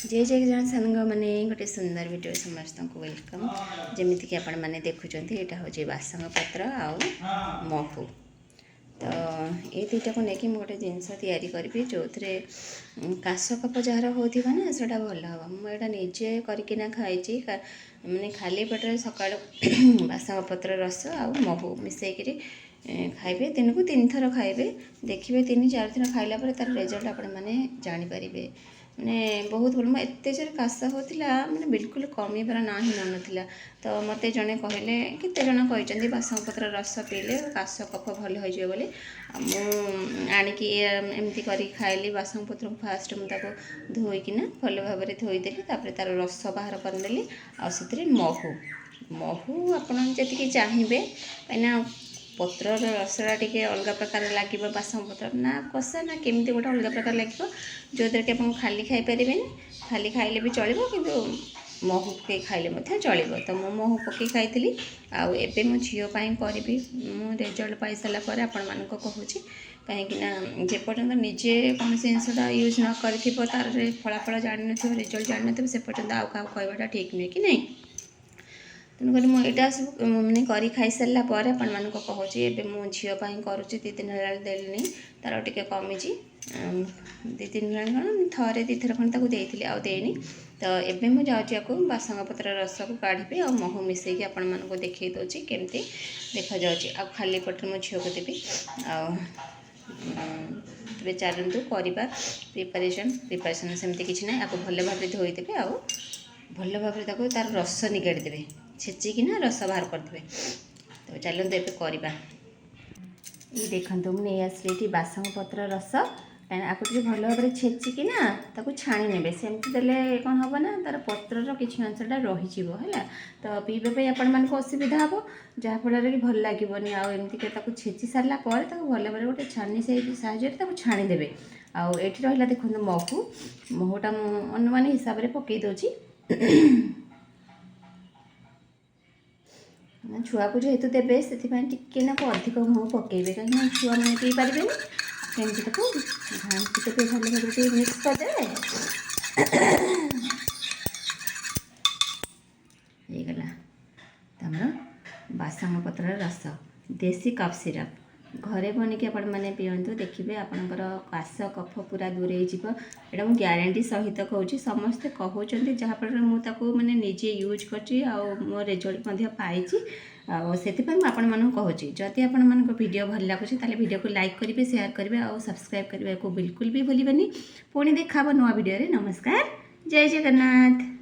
जय जय जन सांग मैंने गोटे सुंदर वीडियो समस्त को वेलकम जमीक आपण मैंने देखुं यहाँ हूँ बासंग पत्र आउ महू तो ये दुईटा को लेकिन गोटे जिनस करी जो थे काश कप जार होगा ना से भल हम मुझे निजे करना खाई मैंने खाली पेटर सका बासंग पत्र रस आउ महू मिसेक खाइबे दिन को 3 थर खाइबे देखिए 3-4 थर खाइला तार रिजल्ट आपण मैंने जानीपर मैंने बहुत भल एत जोर काश होता मैंने बिल्कुल कमीबार ना ही ना तो मत जड़े कहले केते जन कहते बासंग पत्र रस पीले काश कफ भल हो आणिकी एमती कर खाइली बासंग पत्र को फास्ट मुझे धोईकिना भल भाव में धोईदेली तार रस बाहर करदेली आउ महू महू आपड़ी चाहिए कहीं पत्र रसटा टी अलग प्रकार लगे बासंग पत्र ना कषा ना केमती गोटे अलग प्रकार लगे जो द्वारा कि आप खाली खाईपारे खाली खाइले भी चलो कि महू पकई खाइले चलो तो मु महू पकई खाई आउ एबे मो झीपाई करी मु रिजल्ट पाई सारापर आपण मान कहूँ कहीं जेपर्यंत निजे कौन जिनसा यूज न कर तार फलाफल जान रिजल्ट जान से पर्यटन आउ क्या कहवाटा ठीक नुहे कि नहीं तेणुक मुझा सब मैंने कर खाई सारापर आपण मान कहूँ एवं मो झीपाई करुच्ची 2 दिन देनी तार टे कमी 2-3 दिन थे 2 थर खंड देती आउ देनी तो एवं मुझे जाऊँ बासंग पत्र रस को काढ़ी और महू मिसेक आपण मानक देखी दूसरी केमती देखा जाऊँगी आ खाली पटे मो झील को देवी आए चलतु करवा प्रिपारेसन सेमती किसी ना आपको भल भाव धोईदेवे आउ भल भाव तार रस निगाड़देवे छेचिकिना रस बाहर करदे तो चलते ए करवा ये देखो मुझे आसली बासंग पत्र रस आपको भल भाव में छेचिकिना छाणी ने सेमती देले कौन हम ना तार पत्रर किसी अंशटा रही है तो पीवाई आपण मानक असुविधा हम जहाँफल कि भल लगे आमती छेची सारापर भल भाव गोटे छानी साहय छाणीदेवे आउ ये रहा देखो महू महूटा अनुमान हिसाब से पकई दूची छुआ को जेहेतु देवे से टिके ना अधिक महू पकेबे कहीं छुआ मैंने पी पारे केमती घाटी भल भाव मिक्स करदे गला तमर बासंग पत्र रस देसी कफ सिरप घरे बनिकी आपण मैंने पीतु देखिए आपणकर काश कफ पूरा दूर होटा मुझे ग्यारंटी सहित कहूँ समस्ते कहते जहाँफल मुझे मैंने निजे यूज कर मो रिजल्ट पाई से आपण मानक कहूँ जदि आपण मान वीडियो भल लगुच वीडियो को लाइक करेंगे शेयर करेंगे और सब्सक्राइब करने को बिल्कुल भी भूलें पुणी देखा नुआ वीडियो नमस्कार जय जगन्नाथ।